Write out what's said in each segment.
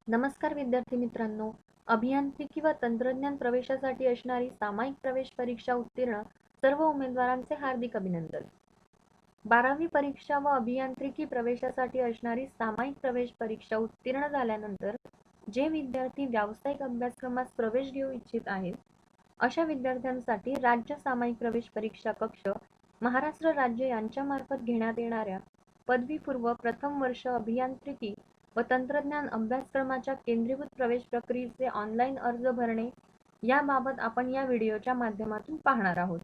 नमस्कार विद्यार्थी मित्रांनो, अभियांत्रिकी व तंत्रज्ञान प्रवेशासाठी असणारी सामायिक प्रवेश परीक्षा उत्तीर्ण सर्व उमेदवारांचे हार्दिक अभिनंदन. 12वी परीक्षा व अभियांत्रिकी प्रवेशासाठी असणारी सामायिक प्रवेश परीक्षा उत्तीर्ण झाल्यानंतर जे विद्यार्थी व्यावसायिक अभ्यासक्रमास प्रवेश घेऊ इच्छित आहेत, अशा विद्यार्थ्यांसाठी राज्य सामायिक प्रवेश परीक्षा कक्ष महाराष्ट्र राज्य यांच्यामार्फत घेण्यात येणाऱ्या पदवीपूर्व प्रथम वर्ष अभियांत्रिकी व तंत्रज्ञान अभ्यासक्रमाच्या केंद्रीभूत प्रवेश प्रक्रियेचे ऑनलाईन अर्ज भरणे याबाबत आपण या व्हिडिओच्या माध्यमातून पाहणार आहोत.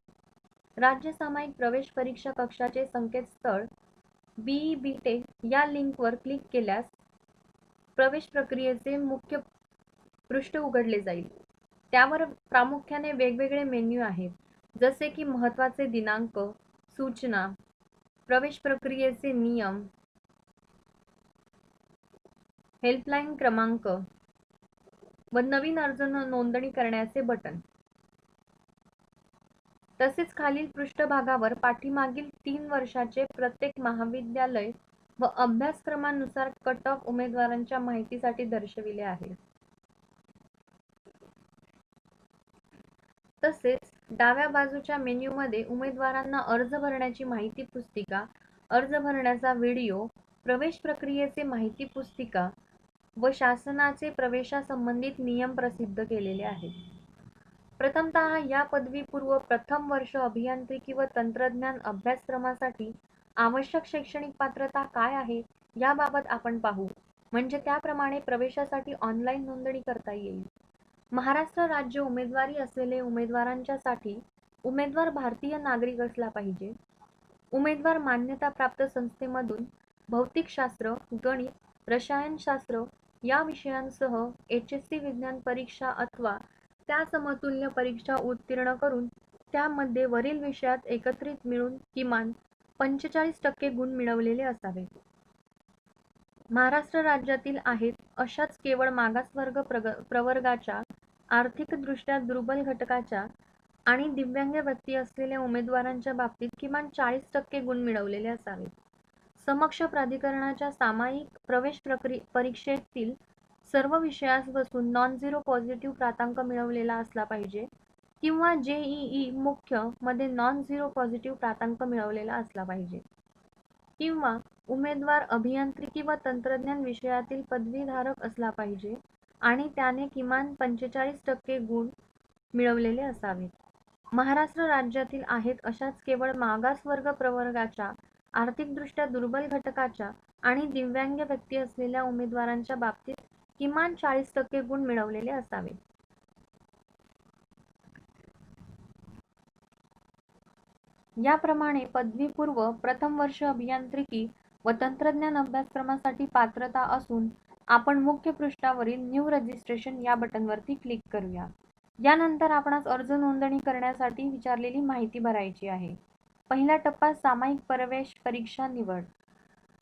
राज्य सामायिक प्रवेश परीक्षा कक्षाचे संकेतस्थळ BE-BTech या लिंकवर क्लिक केल्यास प्रवेश प्रक्रियेचे मुख्य पृष्ठ उघडले जाईल. त्यावर प्रामुख्याने वेगवेगळे मेन्यू आहेत, जसे की महत्त्वाचे दिनांक, सूचना, प्रवेश प्रक्रियेचे नियम, हेल्पलाईन क्रमांक व नवीन अर्ज नोंदणी करण्याचे बटन. तसेच खालील पृष्ठभागावर पाठीमागील 3 वर्षाचे प्रत्येक महाविद्यालय व अभ्यासक्रमानुसार कट ऑफ उमेदवारांच्या माहितीसाठी दर्शविले आहे. तसेच डाव्या बाजूच्या मेन्यूमध्ये उमेदवारांना अर्ज भरण्याची माहिती पुस्तिका, अर्ज भरण्याचा व्हिडिओ, प्रवेश प्रक्रियेचे माहिती पुस्तिका व शासनाचे प्रवेशासंबंधित नियम प्रसिद्ध केलेले आहेत. प्रथमतः या पदवीपूर्व प्रथम वर्ष अभियांत्रिकी व तंत्रज्ञान अभ्यासक्रमासाठी आवश्यक शैक्षणिक पात्रता काय आहे याबाबत आपण पाहू, म्हणजे त्याप्रमाणे प्रवेशासाठी ऑनलाईन नोंदणी करता येईल. महाराष्ट्र राज्य उमेदवारी असलेले उमेदवारांच्यासाठी उमेदवार भारतीय नागरिक असला पाहिजे. उमेदवार मान्यताप्राप्त संस्थेमधून भौतिकशास्त्र, गणित, रसायनशास्त्र या विषयांसह HSC विज्ञान परीक्षा अथवा त्या समतुल्य परीक्षा उत्तीर्ण करून त्यामध्ये वरील विषयात एकत्रित मिळून किमान 45% गुण मिळवलेले असावेत. महाराष्ट्र राज्यातील आहेत अशाच केवळ मागासवर्ग प्रवर्गाच्या, आर्थिकदृष्ट्या दुर्बल घटकाच्या आणि दिव्यांग व्यक्ती असलेल्या उमेदवारांच्या बाबतीत किमान 40% गुण मिळवलेले असावेत. समक्ष प्राधिकरणाच्या सामायिक प्रवेश परीक्षेतील सर्व विषयास बसून नॉन-झिरो पॉझिटिव्ह प्रातांक मिळवलेला असला पाहिजे किंवा JEE मुख्य मध्ये नॉन-झिरो पॉझिटिव्ह प्रातांक मिळवलेला असला पाहिजे किंवा उमेदवार अभियांत्रिकी व तंत्रज्ञान विषयातील पदवीधारक असला पाहिजे आणि त्याने किमान 45% गुण मिळवलेले असावेत. महाराष्ट्र राज्यातील आहेत अशाच केवळ मागासवर्ग प्रवर्गाच्या, आर्थिकदृष्ट्या दुर्बल घटकाच्या आणि दिव्यांग व्यक्ती असलेल्या उमेदवारांच्या बाबतीत किमान 40% गुण मिळवलेले असावेत. याप्रमाणे पदवीपूर्व प्रथम वर्ष अभियांत्रिकी व तंत्रज्ञान अभ्यासक्रमासाठी पात्रता असून आपण मुख्य पृष्ठावरील न्यू रजिस्ट्रेशन या बटनवरती क्लिक करूया. यानंतर आपणास अर्ज नोंदणी करण्यासाठी विचारलेली माहिती भरायची आहे. पहिला टप्पा सामायिक प्रवेश परीक्षा निवड.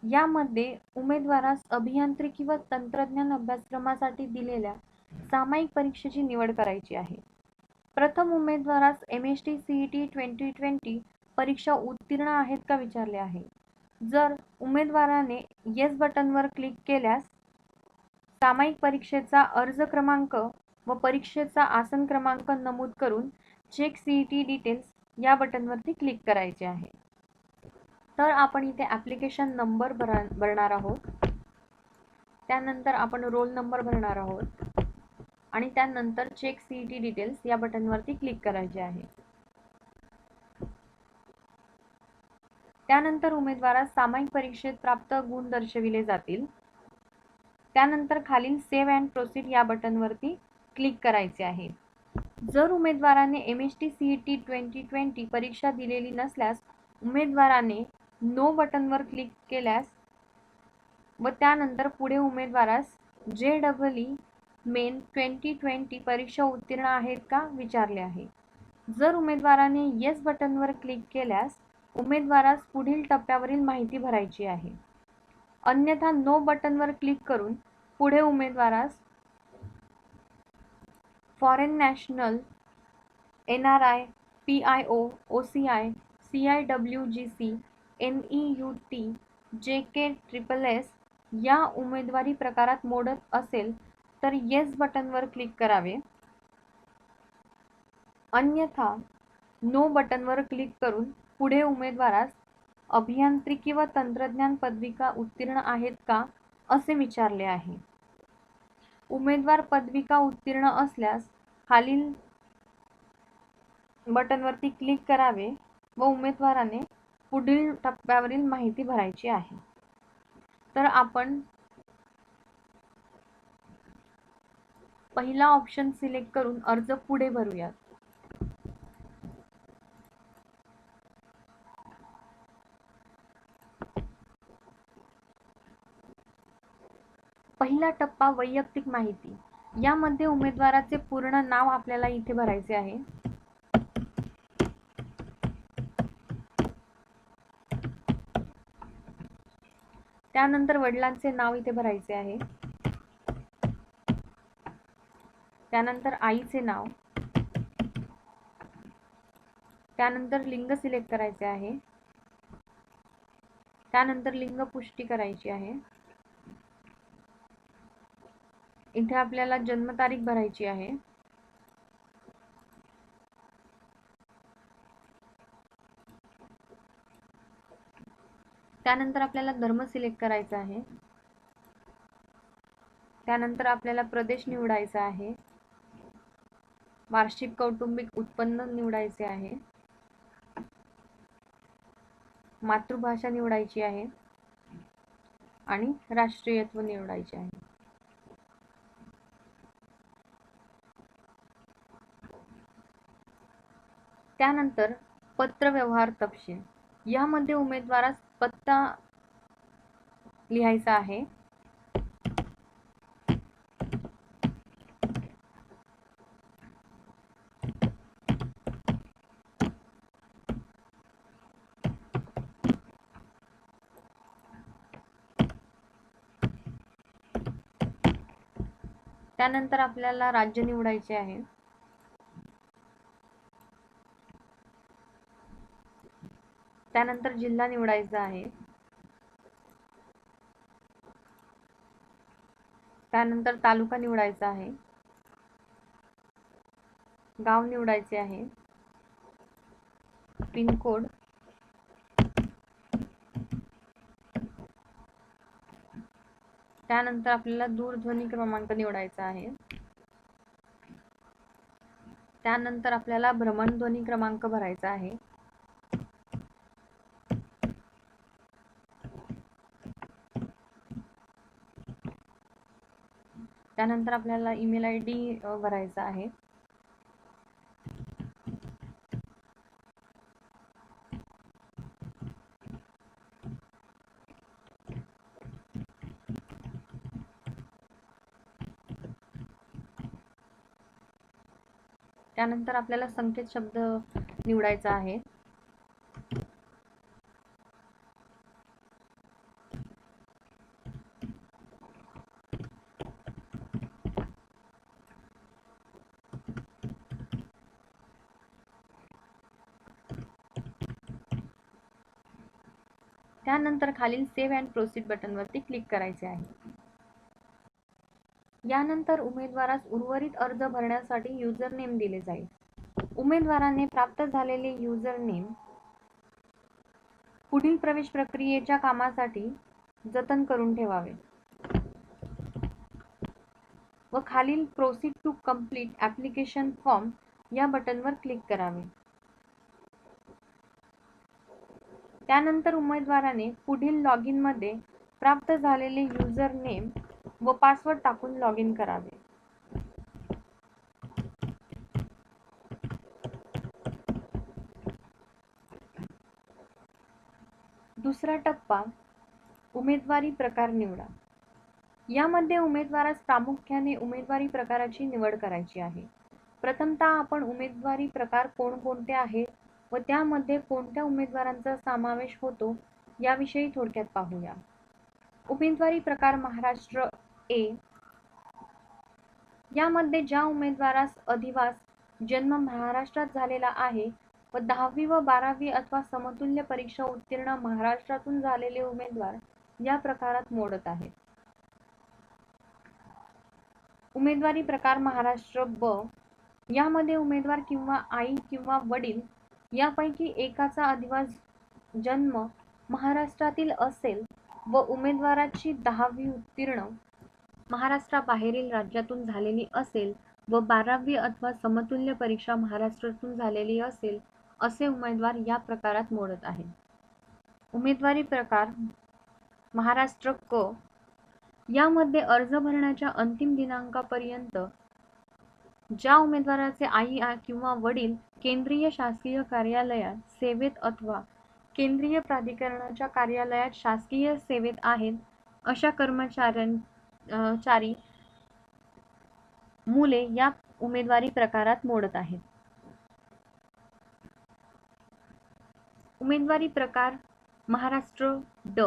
यामध्ये उमेदवारास अभियांत्रिकी व तंत्रज्ञान अभ्यासक्रमासाठी दिलेल्या सामायिक परीक्षेची निवड करायची आहे. प्रथम उमेदवारास MST CET 2020 परीक्षा उत्तीर्ण आहेत का विचारले आहे. जर उमेदवाराने येस बटनवर क्लिक केल्यास सामायिक परीक्षेचा अर्ज क्रमांक व परीक्षेचा आसन क्रमांक नमूद करून चेक CET डिटेल्स या बटनवरती क्लिक करायचे आहे. तर आपण इथे ॲप्लिकेशन नंबर भरणार आहोत, त्यानंतर आपण रोल नंबर भरणार आहोत आणि त्यानंतर चेक CET डिटेल्स या बटनवरती क्लिक करायचे आहे. त्यानंतर उमेदवारास सामायिक परीक्षेत प्राप्त गुण दर्शविले जातील. त्यानंतर खालील सेव्ह अँड प्रोसीड या बटनवरती क्लिक करायचे आहे. जर उमेदवाराने MST CET 2020 परीक्षा दिलेली नसल्यास उमेदवाराने नो बटनवर क्लिक केल्यास व त्यानंतर पुढे उमेदवारास JEE मेन 2020 परीक्षा उत्तीर्ण आहेत का विचारले आहे. जर उमेदवाराने येस बटनवर क्लिक केल्यास उमेदवारास पुढील टप्प्यावरील माहिती भरायची आहे. अन्यथा नो बटनवर क्लिक करून पुढे उमेदवारास foreign national, NRI, PIO, OCI, CIWGC, NEUT, JKSSS या उमेदवारी प्रकारात मोडत असेल तर येस बटनवर क्लिक करावे, अन्यथा नो बटनवर क्लिक करून पुढे उमेदवारास अभियांत्रिकी व तंत्रज्ञान पदविका उत्तीर्ण आहेत का असे विचारले आहे. उमेदवार पदविका उत्तीर्ण असल्यास खालील बटनवरती क्लिक करावे व उमेदवाराने पुढील टप्प्यावरील माहिती भरायची आहे. तर आपण पहिला ऑप्शन सिलेक्ट करून अर्ज पुढे भरूयात. पहिला टप्पा वैयक्तिक माहिती. यामध्ये उमेदवाराचे पूर्ण नाव आपल्याला इथे भरायचे आहे. त्यानंतर वडिलांचे नाव इथे भरायचे आहे. त्यानंतर आईचे नाव. त्यानंतर लिंग सिलेक्ट करायचे आहे. त्यानंतर लिंग पुष्टी करायची आहे. इथे आपल्याला जन्मतारीख भरायची आहे. त्यानंतर आपल्याला धर्म सिलेक्ट करायचा आहे. त्यानंतर आपल्याला प्रदेश निवडायचा आहे. वार्षिक कौटुंबिक उत्पन्न निवडायचे आहे. मातृभाषा निवडायची आहे आणि राष्ट्रीयत्व निवडायचे आहे. त्यानंतर पत्रव्यवहार तपशील. यामध्ये उमेदवारास पत्ता लिहायचा आहे. त्यानंतर आपल्याला राज्य निवडायचे आहे. त्यानंतर जिल्हा निवडायचा आहे. त्यानंतर तालुका निवडायचा आहे. गाव निवडायचे आहे. पिनकोड. त्यानंतर आपल्याला दूरध्वनी क्रमांक निवडायचा आहे. त्यानंतर आपल्याला भ्रमणध्वनी क्रमांक भरायचा आहे. त्यानंतर आपल्याला ईमेल ID भरायचा आहे. त्यानंतर आपल्याला संकेत शब्द निवडायचा आहे. त्यानंतर खालील सेव्ह अँड प्रोसीड बटनवरती क्लिक करायचे आहे. यानंतर उमेदवारास उर्वरित अर्ज भरण्यासाठी युजर नेम दिले जाईल. उमेदवाराने प्राप्त झालेले युजर नेम पुढील प्रवेश प्रक्रियेच्या कामासाठी जतन करून ठेवावे व खालील proceed to complete application form या बटनवर क्लिक करावे. त्यानंतर उमेदवाराने पुढील लॉगिन मध्ये प्राप्त झालेले युजर नेम व पासवर्ड टाकून लॉग इन करावे. दुसरा टप्पा उमेदवारी प्रकार निवडा. यामध्ये उमेदवारास प्रामुख्याने उमेदवारी प्रकाराची निवड करायची आहे. प्रथमतः आपण उमेदवारी प्रकार कोणकोणते आहेत व त्यामध्ये कोणत्या उमेदवारांचा समावेश होतो याविषयी थोडक्यात पाहूया. उमेदवारी प्रकार महाराष्ट्र A. यामध्ये ज्या उमेदवारास अधिवास जन्म महाराष्ट्रात झालेला आहे व 10वी व 12वी अथवा समतुल्य परीक्षा उत्तीर्ण महाराष्ट्रातून झालेले उमेदवार या प्रकारात मोडत आहेत. उमेदवारी प्रकार महाराष्ट्र ब यामध्ये उमेदवार किंवा आई किंवा वडील यापैकी एकाचा अधिवास जन्म महाराष्ट्रातील असेल व उमेदवाराची 10वी उत्तीर्ण महाराष्ट्राबाहेरील राज्यातून झालेली असेल व 12वी अथवा समतुल्य परीक्षा महाराष्ट्रातून झालेली असेल असे उमेदवार या प्रकारात मोडत आहेत. उमेदवारी प्रकार महाराष्ट्र क यामध्ये अर्ज भरण्याच्या अंतिम दिनांकापर्यंत ज्या उमेदवाराचे आई किंवा वडील केंद्रीय शासकीय कार्यालयात सेवेत अथवा केंद्रीय प्राधिकरणाच्या कार्यालयात शासकीय सेवेत आहेत अशा कर्मचारी मुले या उमेदवारी प्रकारात मोडत आहेत. उमेदवारी प्रकार महाराष्ट्र ड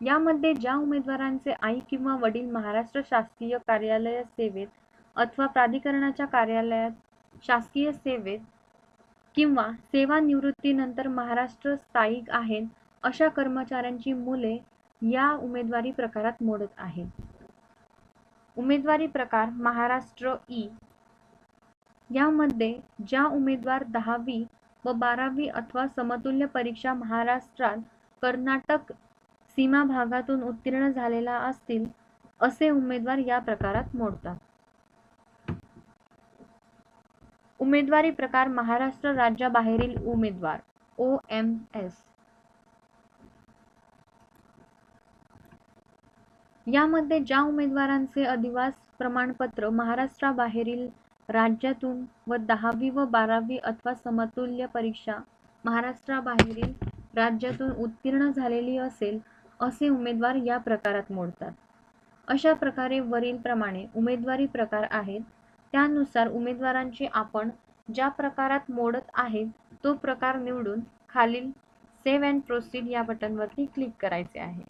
यामध्ये ज्या उमेदवारांचे आई किंवा वडील महाराष्ट्र शासकीय कार्यालय सेवेत अथवा प्राधिकरणाच्या कार्यालयात शासकीय सेवेत किंवा सेवानिवृत्तीनंतर महाराष्ट्र स्थायिक आहेत अशा कर्मचाऱ्यांची मुले या उमेदवारी प्रकारात मोडत आहेत. उमेदवारी प्रकार महाराष्ट्र ई यामध्ये ज्या उमेदवार 10वी व 12वी अथवा समतुल्य परीक्षा महाराष्ट्रात कर्नाटक सीमा भागातून उत्तीर्ण झालेला असतील असे उमेदवार या प्रकारात मोडतात. उमेदवारी प्रकार महाराष्ट्र राज्याबाहेरील उमेदवार OMS यामध्ये ज्या उमेदवारांचे अधिवास प्रमाणपत्र महाराष्ट्राबाहेरील राज्यातून व 10वी व 12वी अथवा समतुल्य परीक्षा महाराष्ट्राबाहेरील राज्यातून उत्तीर्ण झालेली असेल असे उमेदवार या प्रकारात मोडतात. अशा प्रकारे वरील प्रमाणे उमेदवारी प्रकार आहेत. त्यानुसार उमेदवारांची आपण ज्या प्रकारात मोडत आहेत तो प्रकार निवडून खालील सेव्ह अँड प्रोसीड या बटनवरती क्लिक करायचे आहे.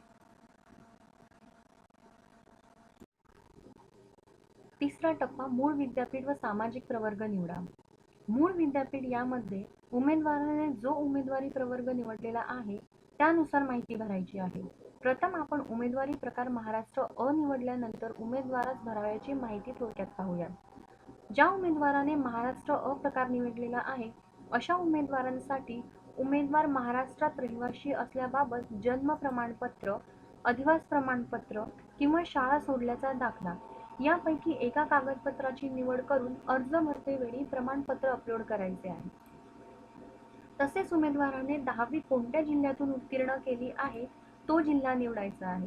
तिसरा टप्पा मूळ विद्यापीठ व सामाजिक प्रवर्ग निवडा. मूळ विद्यापीठ यामध्ये उमेदवाराने जो उमेदवारी प्रवर्ग निवडलेला आहे त्यानुसार माहिती भरायची आहे. प्रथम आपण उमेदवारी प्रकार महाराष्ट्र अ निवडल्यानंतर उमेदवारास भरावयाची माहिती थोडक्यात पाहूया. ज्या उमेदवाराने महाराष्ट्र अ प्रकार निवडलेला आहे अशा उमेदवारांसाठी उमेदवार महाराष्ट्रात रहिवासी असल्याबाबत जन्म प्रमाणपत्र, अधिवास प्रमाणपत्र किंवा शाळा सोडल्याचा दाखला यापैकी एका कागदपत्राची निवड करून अर्ज भरतेवेळी प्रमाणपत्र अपलोड करायचे आहे. तसेच उमेदवाराने 10वी कोणत्या जिल्ह्यातून उत्तीर्ण केली आहे तो जिल्हा निवडायचा आहे.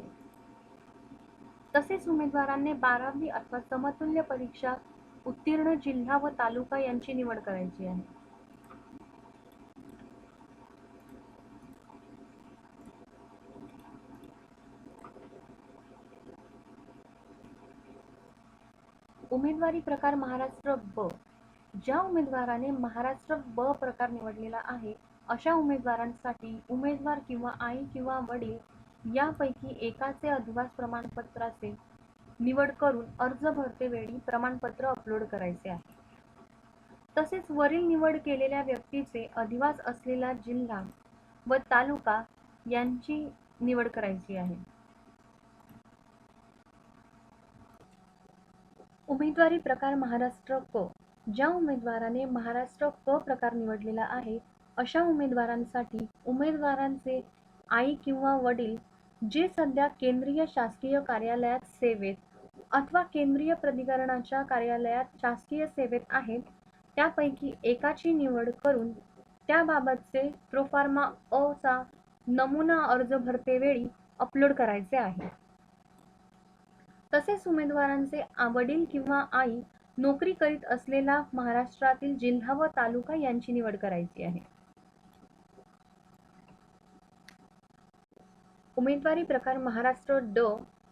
तसेच उमेदवारांनी 12वी अथवा समतुल्य परीक्षा उत्तीर्ण जिल्हा व तालुका यांची निवड करायची आहे. उमेदवारी प्रकार महाराष्ट्र ब ज्या उमेदवाराने महाराष्ट्र ब प्रकार निवडलेला आहे अशा उमेदवारांसाठी उमेदवार किंवा आई किंवा वडील यापैकी एकाचे अधिवास प्रमाणपत्राचे निवड करून अर्ज भरतेवेळी प्रमाणपत्र अपलोड करायचे आहे. तसेच वरील निवड केलेल्या व्यक्तीचे अधिवास असलेला जिल्हा व तालुका यांची निवड करायची आहे. उमेदवारी प्रकार महाराष्ट्र क ज्या उमेदवाराने महाराष्ट्र क प्रकार निवडलेला आहे अशा उमेदवारांसाठी उमेदवारांचे आई किंवा वडील जे सध्या केंद्रीय शासकीय कार्यालयात सेवेत अथवा केंद्रीय प्राधिकरणाच्या कार्यालयात शासकीय सेवेत आहेत त्यापैकी एकाची निवड करून त्याबाबतचे प्रोफार्मा अ चा नमुना अर्ज भरतेवेळी अपलोड करायचे आहे. तसेच उमेदवारांचे वडील किंवा आई नोकरी करीत असलेला महाराष्ट्रातील जिल्हा व तालुका यांची निवड करायची आहे. उमेदवारी प्रकार महाराष्ट्र ड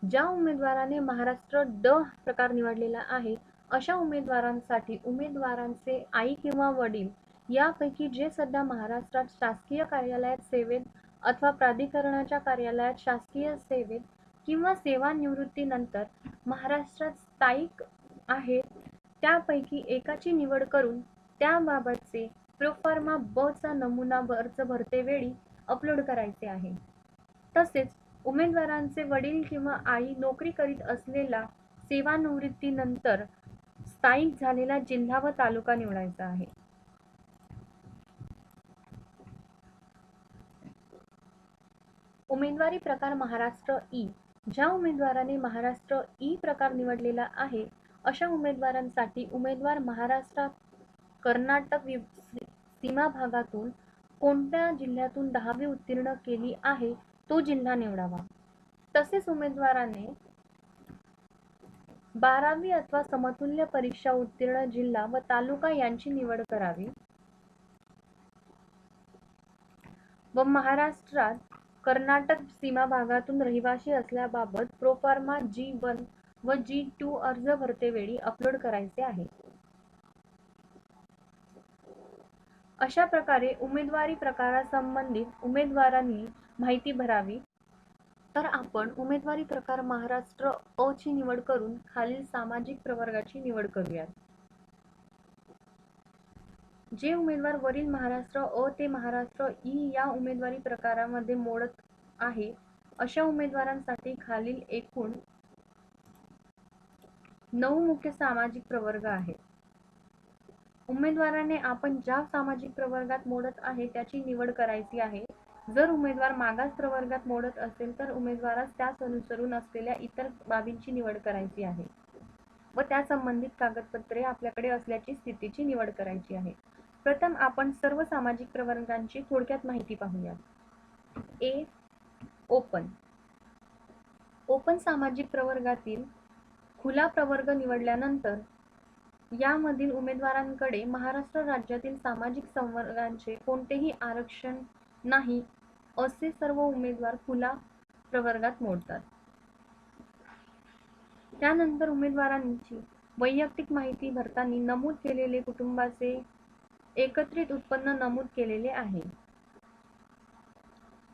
ज्या उमेदवाराने महाराष्ट्र ड प्रकार निवडलेला आहे अशा उमेदवारांसाठी उमेदवारांचे आई किंवा वडील यापैकी जे सध्या महाराष्ट्रात शासकीय कार्यालयात सेवेत अथवा प्राधिकरणाच्या कार्यालयात शासकीय सेवेत किंवा सेवानिवृत्तीनंतर महाराष्ट्रात स्थायिक आहेत त्यापैकी एकाची निवड करून त्याबाबतचे प्रोफार्मा ब चा नमुना अर्ज भरतेवेळी अपलोड करायचे आहे. तसेच उमेदवारांचे वडील किंवा आई नोकरी करीत असलेला सेवानिवृत्तीनंतर स्थायिक झालेला जिल्हा व तालुका निवडायचा आहे. उमेदवारी प्रकार महाराष्ट्र ई. ज्या उमेदवाराने महाराष्ट्र ई प्रकार निवडलेला आहे अशा उमेदवारांसाठी उमेदवार महाराष्ट्रात कर्नाटक सीमा भागातून कोणत्या जिल्ह्यातून 10वी उत्तीर्ण केली आहे तो जिल्हा निवडावा. तसेच उमेदवाराने 12वी अथवा समतुल्य परीक्षा उत्तीर्ण जिल्हा व तालुका यांची निवड करावी व महाराष्ट्रात कर्नाटक सीमा भागातून रहिवासी असल्याबाबत प्रोफॉर्मा G1 व G2 अर्ज भरतेवेळी अपलोड करायचे आहे. अशा प्रकारे उमेदवारी प्रकारासंबंधित उमेदवारांनी माहिती भरावी. तर आपण उमेदवारी प्रकार महाराष्ट्र अ ची निवड करून खालील सामाजिक प्रवर्गाची निवड करूयात. जे उमेदवार वरील महाराष्ट्र अ ते महाराष्ट्र ई या उमेदवारी प्रकारामध्ये मोडत आहे अशा उमेदवारांसाठी खालील एकूण 9 मुख्य सामाजिक प्रवर्ग आहेत. उमेदवाराने आपण ज्या सामाजिक प्रवर्गात मोडत आहे त्याची निवड करायची आहे. जर उमेदवार मागास प्रवर्गात मोडत असेल तर उमेदवारास त्यास अनुसरून असलेल्या इतर बाबींची निवड करायची आहे व त्या संबंधित कागदपत्रे आपल्याकडे असल्याची स्थितीची निवड करायची आहे. प्रथम आपण सर्व सामाजिक प्रवर्गांची थोडक्यात माहिती पाहूया. ए. ओपन सामाजिक प्रवर्गातील खुला प्रवर्ग निवडल्यानंतर यामधील उमेदवारांकडे महाराष्ट्र राज्यातील सामाजिक संवर्गांचे कोणतेही आरक्षण नाही असे सर्व उमेदवार खुला प्रवर्गात मोडतात. त्यानंतर उमेदवारांची वैयक्तिक माहिती भरताना नमूद केलेले कुटुंबाचे एकत्रित उत्पन्न नमूद केलेले आहे.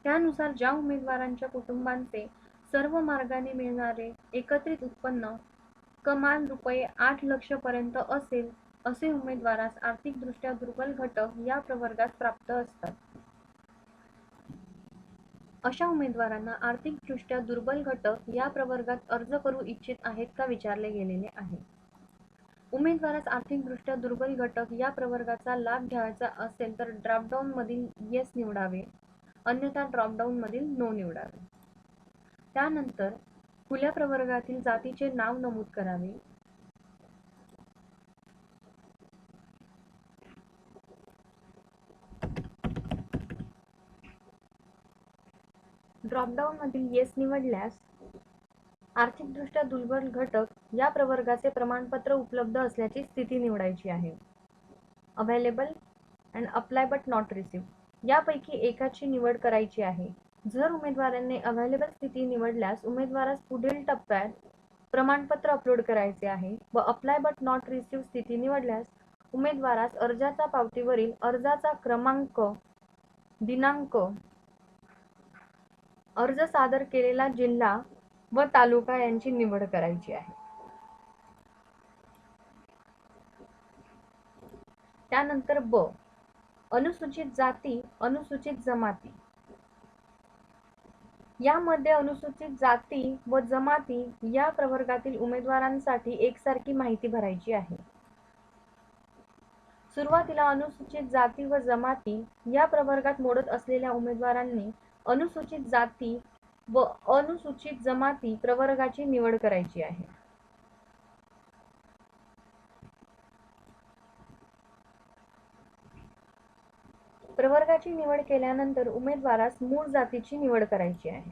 त्यानुसार ज्या उमेदवारांच्या कुटुंबांचे सर्व मार्गाने मिळणारे एकत्रित उत्पन्न कमाल ₹8 लाख पर्यंत असेल असे उमेदवारास आर्थिकदृष्ट्या दुर्बल घटक या प्रवर्गात प्राप्त असतात. अशा उमेदवारांना आर्थिकदृष्ट्या दुर्बल घटक या प्रवर्गात अर्ज करू इच्छित आहेत का विचारले गेलेले आहे. उमेदवारास आर्थिकदृष्ट्या दुर्बल घटक या प्रवर्गाचा लाभ घ्यायचा असेल तर ड्रॉपडाऊन मधील येस निवडावे, अन्यथा ड्रॉपडाऊन मधील नो निवडावे. त्यानंतर खुल्या प्रवर्गातील जातीचे नाव नमूद करावे. ड्रॉपडाऊन मधील येस निवडल्यास आर्थिकदृष्ट्या दुर्बल घटक या प्रवर्गाचे प्रमाणपत्र उपलब्ध असल्याची स्थिती निवडायची आहे. Available and apply but not receive यापैकी एकाची निवड करायची आहे. जर उमेदवारांनी अवेलेबल स्थिती निवडल्यास उमेदवारास पुढील टप्प्यात प्रमाणपत्र अपलोड करायचे आहे व अप्लाय बट नॉट रिसीव्ह स्थिती निवडल्यास उमेदवारास अर्जाचा पावतीवरील अर्जाचा क्रमांक, दिनांक, अर्ज सादर केलेला जिल्हा व तालुका यांची निवड करायची आहे. त्यानंतर ब. अनुसूचित जाती, अनुसूचित जमाती. यामध्ये अनुसूचित जाती व जमाती या प्रवर्गातील उमेदवारांसाठी एकसारखी माहिती भरायची आहे. सुरुवातीला अनुसूचित जाती व जमाती या प्रवर्गात मोडत असलेल्या उमेदवारांनी अनुसूचित जाती व अनुसूचित जमाती प्रवर्गाची निवड करायची आहे. प्रवर्गाची निवड केल्यानंतर उमेदवारास मूळ जातीची निवड करायची आहे.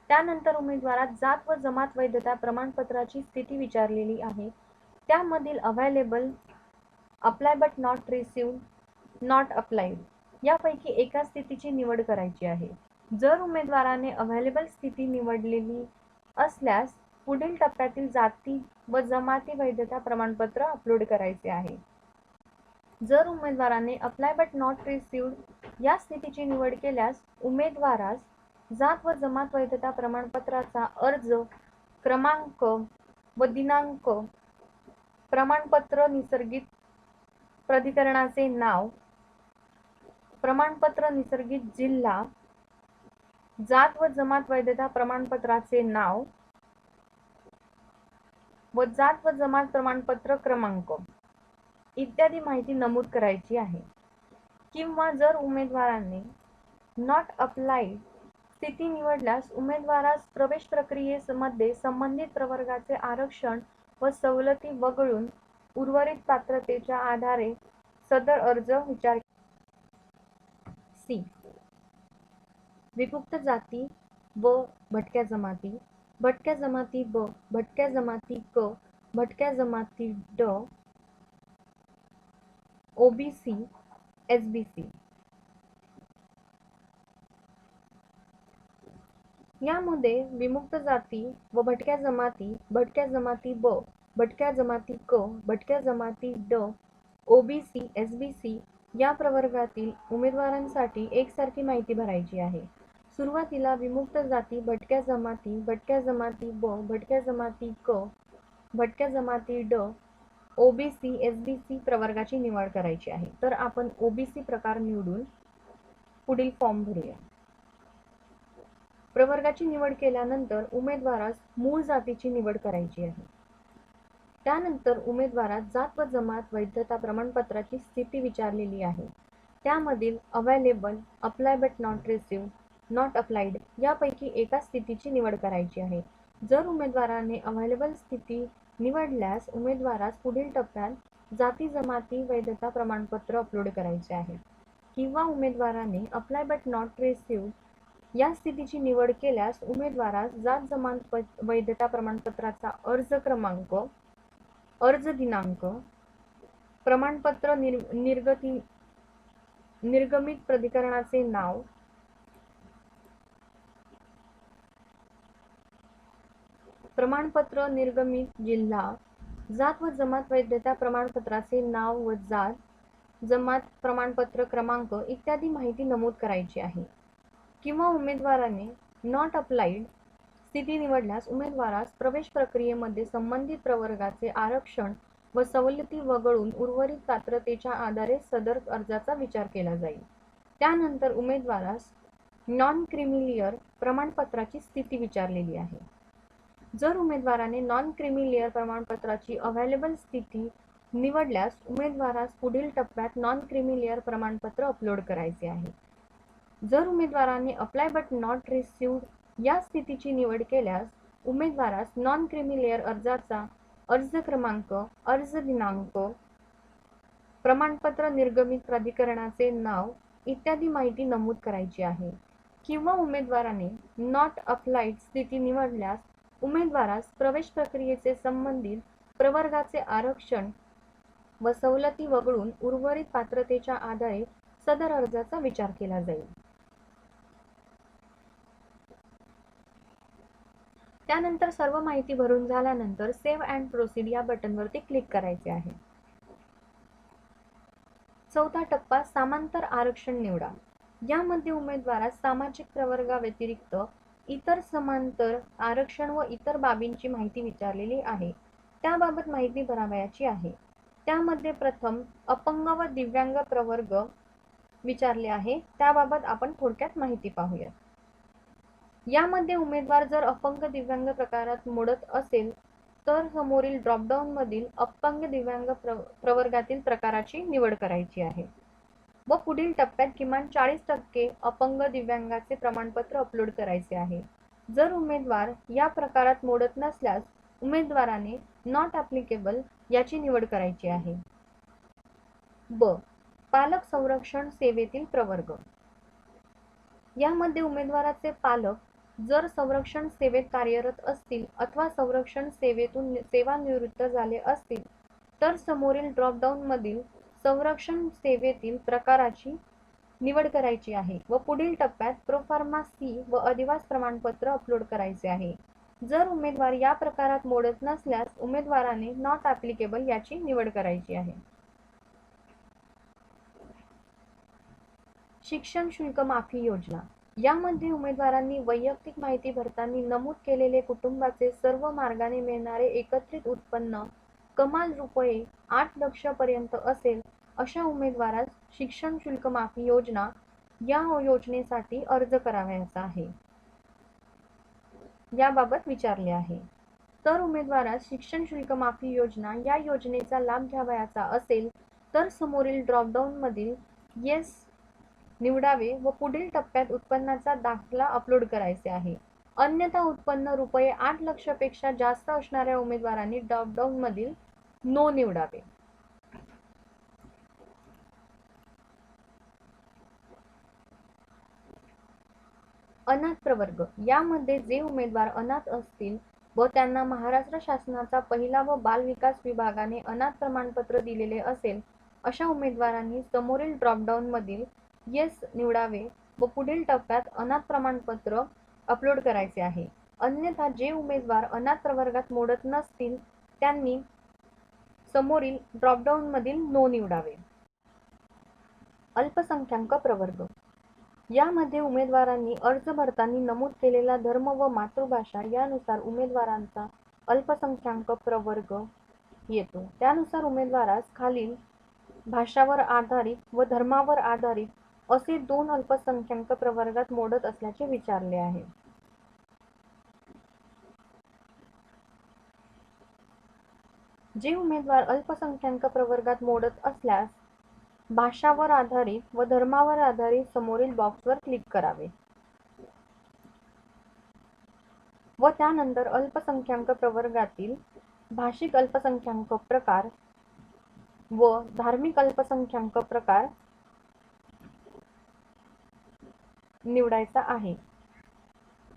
त्यानंतर उमेदवारास जात व जमात वैधता प्रमाणपत्राची स्थिती विचारलेली आहे. त्यामधील available, apply but not received, not applied यापैकी एका स्थितीची निवड करायची आहे. जर उमेदवाराने अवेलेबल स्थिती निवडलेली असल्यास पुढील टप्प्यातील जाती व जमाती वैधता प्रमाणपत्र अपलोड करायचे आहे. जर उमेदवाराने अप्लाय बट नॉट रिसीव्ड या स्थितीची निवड केल्यास उमेदवारास जात व जमात वैधता प्रमाणपत्राचा अर्ज क्रमांक व दिनांक, प्रमाणपत्र निसर्गित प्राधिकरणाचे नाव, प्रमाणपत्र निसर्गित जिल्हा, जात व जमात वैधता प्रमाणपत्राचे नाव व जात व जमात प्रमाणपत्र क्रमांक इत्यादी माहिती नमूद करायची आहे. किंवा जर उमेदवाराने नॉट अप्लाइड स्थिती निवडल्यास उमेदवारास प्रवेश प्रक्रियेमध्ये संबंधित प्रवर्गाचे आरक्षण व सवलती वगळून उर्वरित पात्रतेच्या आधारे सदर अर्ज विचार. सी. विमुक्त जाती व भटक्या जमाती, भटक्या जमाती ब, भटक्या जमाती क, भटक्या जमाती ड, ओबीसी, एसबीसी. यामध्ये विमुक्त जाती व भटक्या जमाती ब, भटक्या जमाती क, भटक्या जमाती ड, ओबीसी, एसबीसी या प्रवर्गातील उमेदवारांसाठी एकसारखी माहिती भरायची आहे. सुरुवातीला विमुक्त जाती, भटक्या जमाती ब, भटक्या जमाती क, भटक्या जमाती ड, ओबीसी, एसबीसी प्रवर्गाची निवड करायची आहे. तर आपण ओबीसी प्रकार निवडून पुढील फॉर्म भरूया. प्रवर्गाची निवड केल्यानंतर उमेदवारास मूळ जातीची निवड करायची आहे. त्यानंतर उमेदवारास जात व जमात वैधता प्रमाणपत्राची स्थिती विचारलेली आहे. त्यामधील available, apply but not received, not applied यापैकी एका स्थितीची निवड करायची आहे. जर उमेदवाराने अवेलेबल स्थिती निवडल्यास उमेदवारास पुढील टप्प्यात जाती जमाती वैधता प्रमाणपत्र अपलोड करायचे आहे. किंवा उमेदवाराने अप्लाय बट नॉट रिसिव्ड या स्थितीची निवड केल्यास उमेदवारास जात जमात वैधता प्रमाणपत्राचा अर्ज क्रमांक, अर्ज दिनांक, प्रमाणपत्र निर्गमित प्राधिकरणाचे नाव, प्रमाणपत्र निर्गमित जिल्हा, जात व जमात वैधता प्रमाणपत्राचे नाव व जात जमात प्रमाणपत्र क्रमांक इत्यादी माहिती नमूद करायची आहे. किंवा उमेदवाराने नॉट अप्लाइड स्थिती निवडल्यास उमेदवारास प्रवेश प्रक्रियेमध्ये संबंधित प्रवर्गाचे आरक्षण व सवलती वगळून उर्वरित पात्रतेच्या आधारे सदर अर्जाचा विचार केला जाईल. त्यानंतर उमेदवारास नॉन क्रिमिलियर प्रमाणपत्राची स्थिती विचारलेली आहे. जर उमेदवाराने नॉन क्रिमिलियर प्रमाणपत्राची अवेलेबल स्थिती निवडल्यास उमेदवारास पुढील टप्प्यात नॉन क्रिमिलियर प्रमाणपत्र अपलोड करायचे आहे. जर उमेदवाराने अप्लाय बट नॉट रिसिव्ड या स्थितीची निवड केल्यास उमेदवारास नॉन क्रिमिलियर अर्जाचा अर्ज क्रमांक, अर्ज दिनांक, प्रमाणपत्र निर्गमित प्राधिकरणाचे नाव इत्यादी माहिती नमूद करायची आहे. किंवा उमेदवाराने नॉट अप्लाइड स्थिती निवडल्यास उमेदवारास प्रवेश प्रक्रियेचे संबंधित प्रवर्गाचे आरक्षण व सवलती वगळून उर्वरित पात्रतेच्या आधारे सदर अर्जाचा विचार केला जाईल. त्यानंतर सर्व माहिती भरून झाल्यानंतर सेव्ह अँड प्रोसीड या बटनवरती क्लिक करायचे आहे. चौथा टप्पा समांतर आरक्षण निवडा. यामध्ये उमेदवारास सामाजिक प्रवर्गाव्यतिरिक्त इतर समांतर आरक्षण व इतर बाबींची माहिती विचारलेली आहे. त्याबाबत माहिती भरावयाची आहे. त्यामध्ये प्रथम अपंग व दिव्यांग प्रवर्ग विचारले आहे. त्याबाबत आपण थोडक्यात माहिती पाहूया. यामध्ये उमेदवार जर अपंग दिव्यांग प्रकारात मोडत असेल तर समोरील ड्रॉपडाऊन मधील अपंग दिव्यांग प्रवर्गातील प्रकाराची निवड करायची आहे व पुढील टप्प्यात किमान 40% अपंग दिव्यांगाचे प्रमाणपत्र अपलोड करायचे आहे. जर उमेदवार या प्रकारात मोडत नसल्यास उमेदवाराने नॉट ॲप्लिकेबल याची निवड करायची आहे. ब. पालक संरक्षण सेवेतील प्रवर्ग. यामध्ये उमेदवाराचे पालक जर संरक्षण सेवेत कार्यरत असतील अथवा संरक्षण सेवेतून सेवानिवृत्त झाले असतील तर समोरील ड्रॉपडाऊन मधील संरक्षण सेवेतील प्रकाराची निवड करायची आहे व पुढील टप्प्यात प्रोफार्मा सी व अधिवास प्रमाणपत्र अपलोड करायचे आहे. जर उमेदवार या प्रकारात मोडत नसल्यास उमेदवाराने नॉट ॲप्लिकेबल याची निवड करायची आहे. शिक्षण शुल्क माफी योजना. यामध्ये उमेदवारांनी वैयक्तिक माहिती भरताना नमूद केलेले कुटुंबाचे सर्व मार्गाने मिळणारे एकत्रित उत्पन्न कमाल रुपये 8 लक्ष पर्यंत असेल अशा उमेदवारास शिक्षण शुल्क माफी योजना या योजनेसाठी अर्ज करावयाचा आहे. याबाबत विचारले आहे. तर उमेदवारास शिक्षण शुल्क माफी योजना या योजनेचा लाभ घ्यावयाचा असेल तर समोरील ड्रॉपडाऊनमधील येस निवडावे व पुढील टप्प्यात उत्पन्नाचा दाखला अपलोड करायचे आहे. अन्यथा उत्पन्न रुपये 8 लक्षपेक्षा जास्त असणाऱ्या उमेदवारांनी ड्रॉपडाऊनमधील नो निवडावे. अनाथ प्रवर्ग यामध्ये जे उमेदवार अनाथ असतील व त्यांना महाराष्ट्र शासनाचा महिला व बाल विकास विभागाने अनाथ प्रमाणपत्र दिलेले असेल अशा उमेदवारांनी समोरील ड्रॉपडाऊन मधील येस निवडावे व पुढील टप्प्यात अनाथ प्रमाणपत्र अपलोड करायचे आहे. अन्यथा जे उमेदवार अनाथ प्रवर्गात मोडत नसतील त्यांनी समोरील ड्रॉपडाऊन मधील नो निवडावे. अल्पसंख्याक प्रवर्ग यामध्ये उमेदवारांनी अर्ज भरताना नमूद केलेला धर्म व मातृभाषा यानुसार उमेदवारांचा अल्पसंख्याक प्रवर्ग येतो. त्यानुसार उमेदवारास खालील भाषावर आधारित व धर्मावर आधारित असे 2 अल्पसंख्याक प्रवर्गात मोडत असल्याचे विचारले आहे. जे उमेदवार अल्पसंख्याक प्रवर्गात मोडत असल्यास भाषावर आधारित व धर्मावर आधारित समोरील बॉक्सवर क्लिक करावे व त्यानंतर अल्पसंख्याक प्रवर्गातील भाषिक अल्पसंख्याक प्रकार व धार्मिक अल्पसंख्याक प्रकार निवडायचा आहे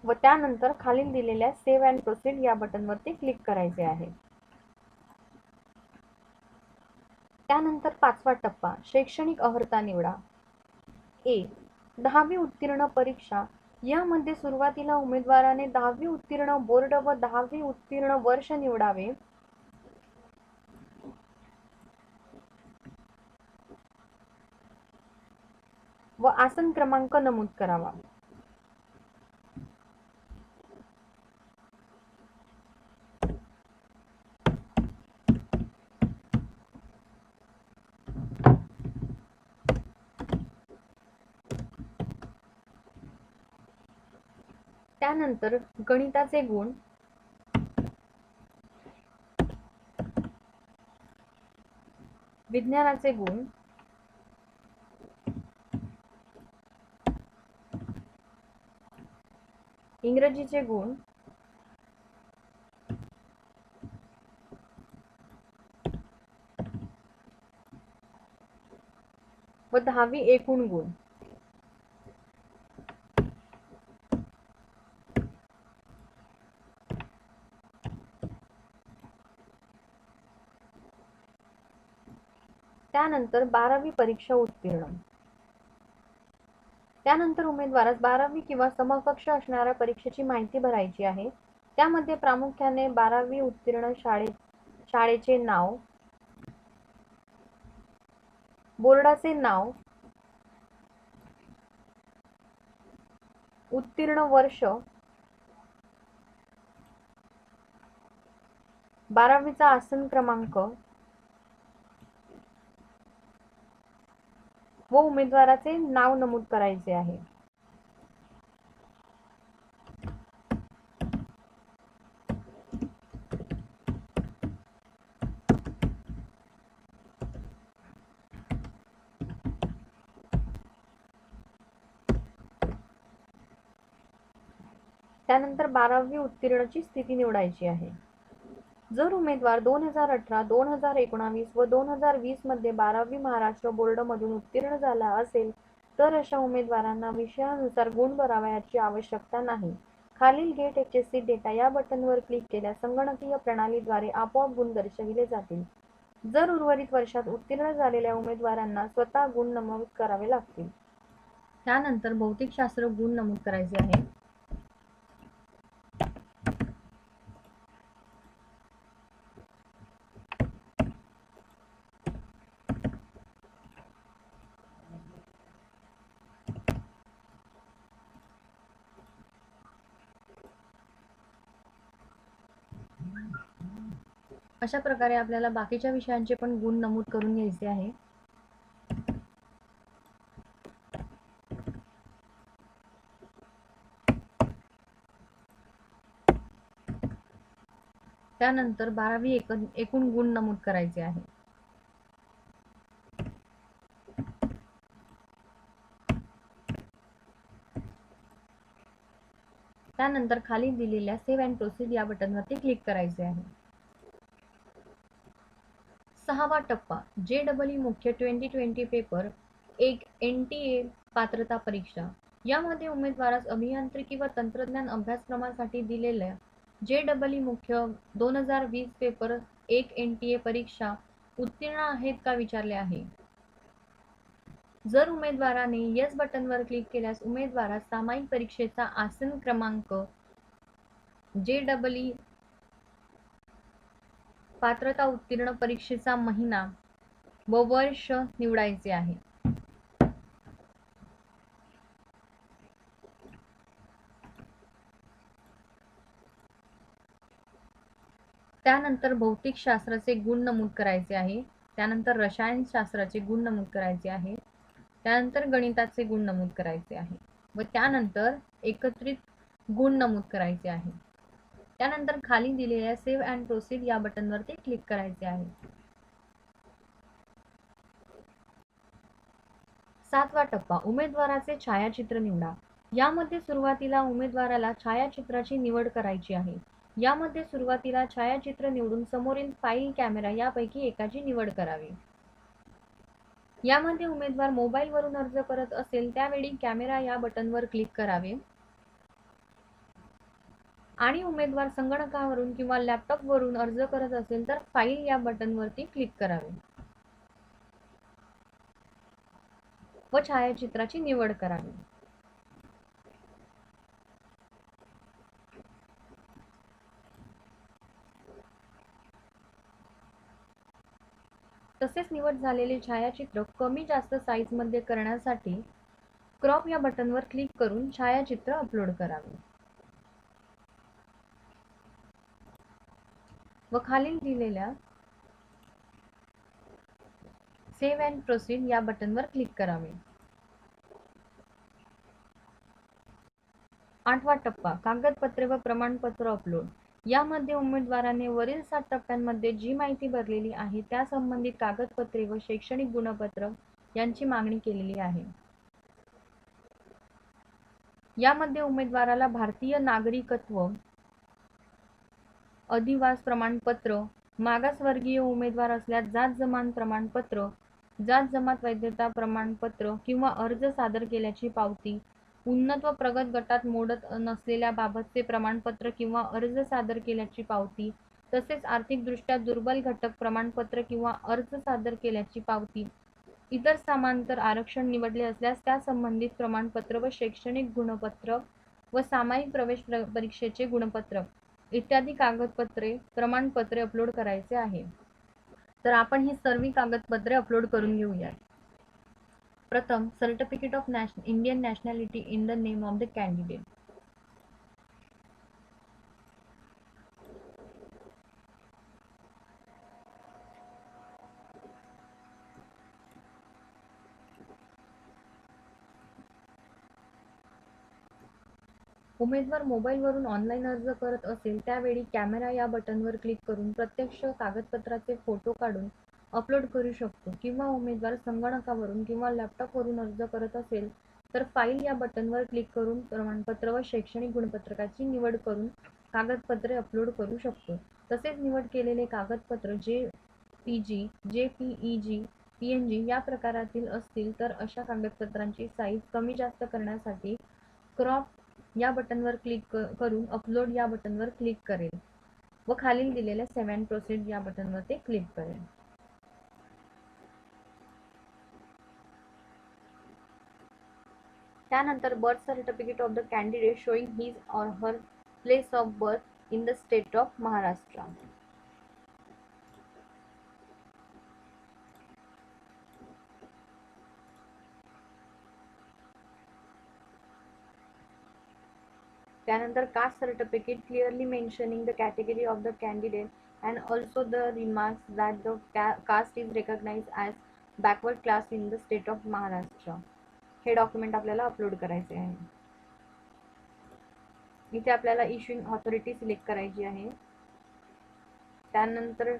व त्यानंतर खालील दिलेल्या सेव्ह अँड प्रोसीड या बटनवरती क्लिक करायचे आहे. त्यानंतर 5वा टप्पा शैक्षणिक अर्हता निवडा. 1. 10वी उत्तीर्ण परीक्षा यामध्ये सुरुवातीला उमेदवाराने 10वी उत्तीर्ण बोर्ड व 10वी उत्तीर्ण वर्ष निवडावे. व आसन क्रमांक नमूद करावा. त्यानंतर गणिताचे गुण, विज्ञानाचे गुण, इंग्रजीचे गुण, व 10वी एकूण गुण. त्यानंतर 12वी परीक्षा उत्तीर्ण. त्यानंतर उमेदवारास 12वी किंवा समकक्ष असणाऱ्या परीक्षेची माहिती भरायची आहे. त्यामध्ये प्रामुख्याने 12वी उत्तीर्ण शाळेचे नाव, बोर्डाचे नाव, उत्तीर्ण वर्ष, 12वीचा आसन क्रमांक व उमेदवाराचे नाव नमूद करायचे आहे. त्यानंतर 12वी उत्तीर्णची स्थिती निवडायची आहे. जर उमेदवार 2018, 2019 व 2020 मध्ये 12वी महाराष्ट्र बोर्ड मधून उत्तीर्ण झाला असेल तर अशा उमेदवारांना विषयानुसार गुण भरावयाची आवश्यकता नाही. खालील गेट HSC डेटा या बटनवर क्लिक केल्यास संगणकीय प्रणालीद्वारे आपोआप गुण दर्शविले जातील. जर उर्वरित वर्षात उत्तीर्ण झालेल्या उमेदवारांना स्वतः गुण नमूद करावे लागतील. त्यानंतर भौतिकशास्त्र गुण नमूद करायचे आहे. अशा प्रकारे आपल्याला बाकीच्या विषयांचे पण गुण नमूद करून घ्यायचे आहे. त्यानंतर 12वी एकूण गुण नमूद करायचे आहे. त्यानंतर खाली दिलेल्या सेव्ह अँड प्रोसीड या बटनवरती क्लिक करायचे आहे. 6वा टप्पा JEE मुख्य 2020 पेपर 1 NTA पात्रता परीक्षा. यामध्ये उमेदवारास अभियांत्रिकी व तंत्रज्ञान अभ्यासक्रमासाठी दिलेल्या JEE मुख्य 2020 पेपर 1 NTA परीक्षा उत्तीर्ण आहेत का विचारले आहे. जर उमेदवाराने येस बटनवर क्लिक केल्यास उमेदवारास सामायिक परीक्षेचा आसन क्रमांक, JEE पात्रता उत्तीर्ण परीक्षेचा महिना व वर्ष निवडायचे आहे. त्यानंतर भौतिकशास्त्राचे गुण नमूद करायचे आहे. त्यानंतर रसायनशास्त्राचे गुण नमूद करायचे आहे. त्यानंतर गणिताचे गुण नमूद करायचे आहे व त्यानंतर एकत्रित गुण नमूद करायचे आहे. त्यानंतर खाली दिलेल्या सेव्ह अँड प्रोसीड या बटनवरती क्लिक करायचे आहे. 7वा टप्पा उमेदवाराचे छायाचित्र निवडा. यामध्ये सुरुवातीला उमेदवाराला छायाचित्राची निवड करायची आहे. यामध्ये सुरुवातीला छायाचित्र निवडून समोरील फाईल, कॅमेरा यापैकी एकाची निवड करावी. यामध्ये उमेदवार मोबाईलवरून अर्ज करत असेल त्यावेळी कॅमेरा या बटनवर क्लिक करावे आणि उमेदवार संगणकावरून किंवा लॅपटॉपवरून अर्ज करत असेल तर फाईल या बटनवरती क्लिक करावे व छायाचित्राची निवड करावी. तसेच निवड झालेले छायाचित्र कमी जास्त साईज मध्ये करण्यासाठी क्रॉप या बटनवर क्लिक करून छायाचित्र अपलोड करावे व खालील दिलेल्या सेव्ह अँड प्रोसीड या बटनवर क्लिक करावे. 8वा टप्पा कागदपत्रे व प्रमाणपत्र अपलोड. यामध्ये उमेदवाराने वरील 7 टप्प्यांमध्ये जी माहिती भरलेली आहे त्या संबंधित कागदपत्रे व शैक्षणिक गुणपत्र यांची मागणी केलेली आहे. यामध्ये उमेदवाराला भारतीय नागरिकत्व, अधिवास प्रमाणपत्र, मागासवर्गीय उमेदवार असल्यास जात जमात प्रमाणपत्र, जात जमात वैधता प्रमाणपत्र किंवा अर्ज सादर केल्याची पावती, उन्नत व प्रगत गटात मोडत नसलेल्या बाबतचे प्रमाणपत्र किंवा अर्ज सादर केल्याची पावती, तसेच आर्थिकदृष्ट्या दुर्बल घटक प्रमाणपत्र किंवा अर्ज सादर केल्याची पावती, इतर समांतर आरक्षण निवडले असल्यास त्या संबंधित प्रमाणपत्र व शैक्षणिक गुणपत्र व सामायिक प्रवेश परीक्षेचे गुणपत्र इत्यादी कागदपत्रे प्रमाणपत्रे अपलोड करायचे आहे. तर आपण ही सर्व कागदपत्रे अपलोड करून घेऊया. प्रथम certificate of Indian nationality in the name of the candidate. उमेदवार मोबाईलवरून ऑनलाईन अर्ज करत असेल त्यावेळी कॅमेरा या बटनवर क्लिक करून प्रत्यक्ष कागदपत्राचे फोटो काढून अपलोड करू शकतो किंवा उमेदवार संगणकावरून किंवा लॅपटॉपवरून अर्ज करत असेल तर फाईल या बटनवर क्लिक करून प्रमाणपत्र व शैक्षणिक गुणपत्राची निवड करून कागदपत्रे अपलोड करू शकतो. तसेच निवड केलेले कागदपत्र JPG, JPEG, PNG या प्रकारातील असतील तर अशा कागदपत्रांची साईज कमी जास्त करण्यासाठी क्रॉप या बटनवर क्लिक करून अपलोड या बटनवर क्लिक करेल व खालील दिलेल्या सेव्ह अँड प्रोसीड या बटनवर ते क्लिक करेल. त्यानंतर birth certificate of the candidate showing his or her place of birth in the state of Maharashtra. त्यानंतर caste certificate clearly mentioning the category of the candidate and also the remarks that the caste is recognise as backward class in the state of Maharashtra. हे document आपल्याला upload करायचे आहे. इथे आपल्याला issuing authority select करायची आहे. त्यानंतर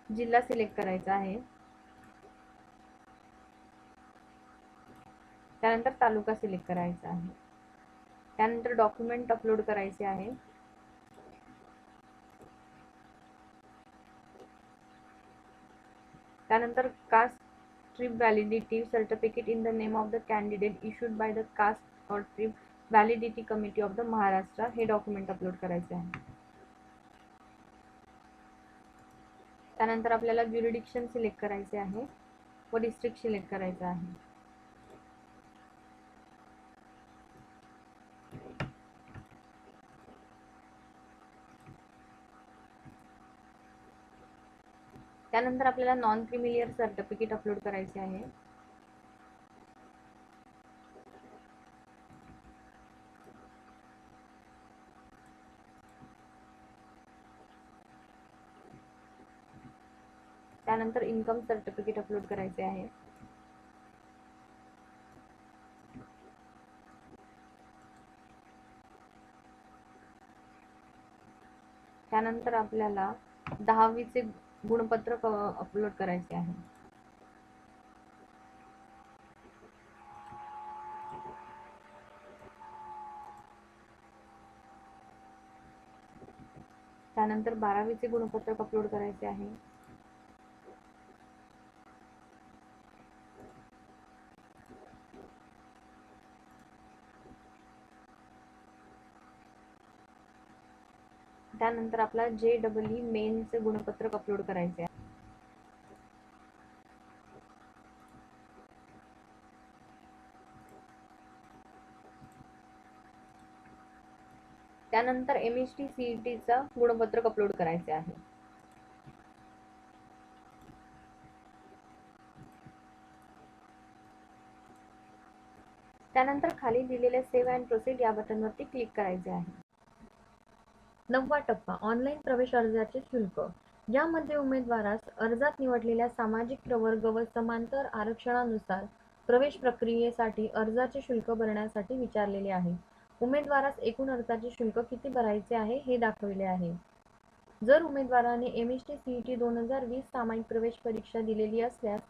जिल्हा सिलेक्ट करायचा आहे, त्यानंतर तालुका सिलेक्ट करायचा आहे, त्यानंतर डॉक्युमेंट अपलोड करायचे आहे, त्यानंतर caste tribe validity certificate in the name of the candidate issued by the caste or tribe validity committee of the Maharashtra हे डॉक्युमेंट अपलोड करायचे आहे. त्यानंतर आपल्याला ज्युरिडिक्शन सिलेक्ट करायचे आहे व डिस्ट्रिक्ट सिलेक्ट करायचं आहे. त्यानंतर आपल्याला नॉन क्रिमिलियर सर्टिफिकेट अपलोड करायचे आहे. त्यानंतर इन्कम सर्टिफिकेट अपलोड करायचे आहे. त्यानंतर आपल्याला 10वीचे गुणपत्रक अपलोड करायचे आहे. त्यानंतर 12वीचे गुणपत्रक अपलोड करायचे आहे. त्यानंतर आपल्याला JEE मेनचे गुणपत्रक अपलोड करायचे आहे. त्यानंतर MHT CETचा गुणपत्रक अपलोड करायचे आहे. त्यानंतर खाली दिलेले सेव्ह अँड प्रोसीड या बटनवरती क्लिक करायचे आहे. 9वा टप्पा ऑनलाईन प्रवेश अर्जाचे शुल्क. यामध्ये उमेदवारास अर्जात निवडलेल्या सामाजिक प्रवर्ग व समांतर आरक्षणानुसार प्रवेश प्रक्रियेसाठी अर्जाचे शुल्क भरण्यासाठी विचारलेले आहे. उमेदवारास एकूण अर्जाचे शुल्क किती भरायचे आहे हे दाखविले आहे. जर उमेदवाराने MHT CET 2020 सामायिक प्रवेश परीक्षा दिलेली असल्यास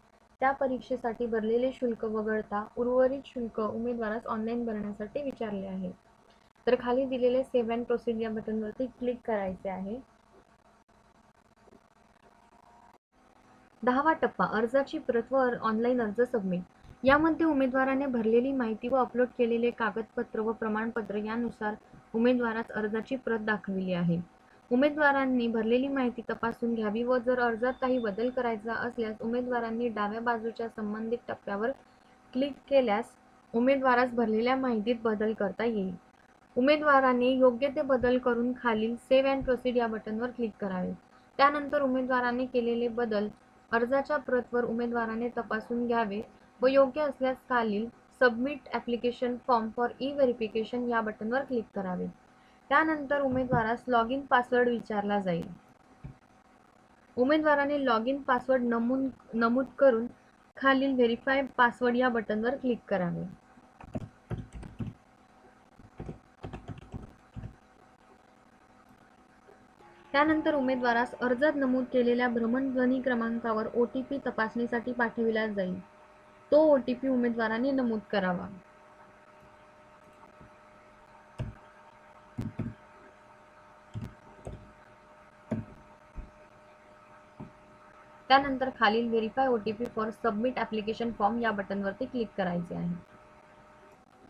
त्या परीक्षेसाठी भरलेले शुल्क वगळता उर्वरित शुल्क उमेदवारास ऑनलाईन भरण्यासाठी विचारले आहे. तर खाली दिलेले सेव्ह अँड प्रोसीड या बटनवरती क्लिक करायचे आहे. 10वा टप्पा अर्जाची प्रत व ऑनलाईन अर्ज सबमिट. यामध्ये उमेदवाराने भरलेली माहिती व अपलोड केलेले कागदपत्र व प्रमाणपत्र यानुसार उमेदवारास अर्जाची प्रत दाखविली आहे. उमेदवारांनी भरलेली माहिती तपासून घ्यावी व जर अर्जात काही बदल करायचा असल्यास उमेदवारांनी डाव्या बाजूच्या संबंधित टप्प्यावर क्लिक केल्यास उमेदवारास भरलेल्या माहितीत बदल करता येईल. उमेदवाराने योग्य ते बदल करून खालील सेव्ह अँड प्रोसीड या बटनवर क्लिक करावे. त्यानंतर उमेदवाराने केलेले बदल अर्जाच्या प्रतवर उमेदवाराने तपासून घ्यावे व योग्य असल्यास खालील submit application form for E-verification या बटनवर क्लिक करावे. त्यानंतर उमेदवारास लॉग इन पासवर्ड विचारला जाईल. उमेदवाराने लॉग इन पासवर्ड नमूद करून खालील व्हेरीफाय पासवर्ड या बटनवर क्लिक करावे. त्यानंतर उमेदवारास अर्जात नमूद केलेल्या भ्रमणध्वनी क्रमांकावर OTP तपासणीसाठी पाठविला जाईल. तो OTP उमेदवाराने नमूद करावा. त्यानंतर खालील verify OTP for submit application form या बटनवरती क्लिक करायचे आहे.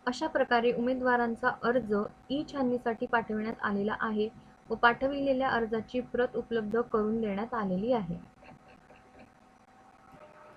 अशा प्रकारे उमेदवारांचा अर्ज ई-छाननीसाठी पाठविण्यात आलेला आहे व पाठविलेल्या अर्जाची प्रत उपलब्ध करून देण्यात आलेली आहे.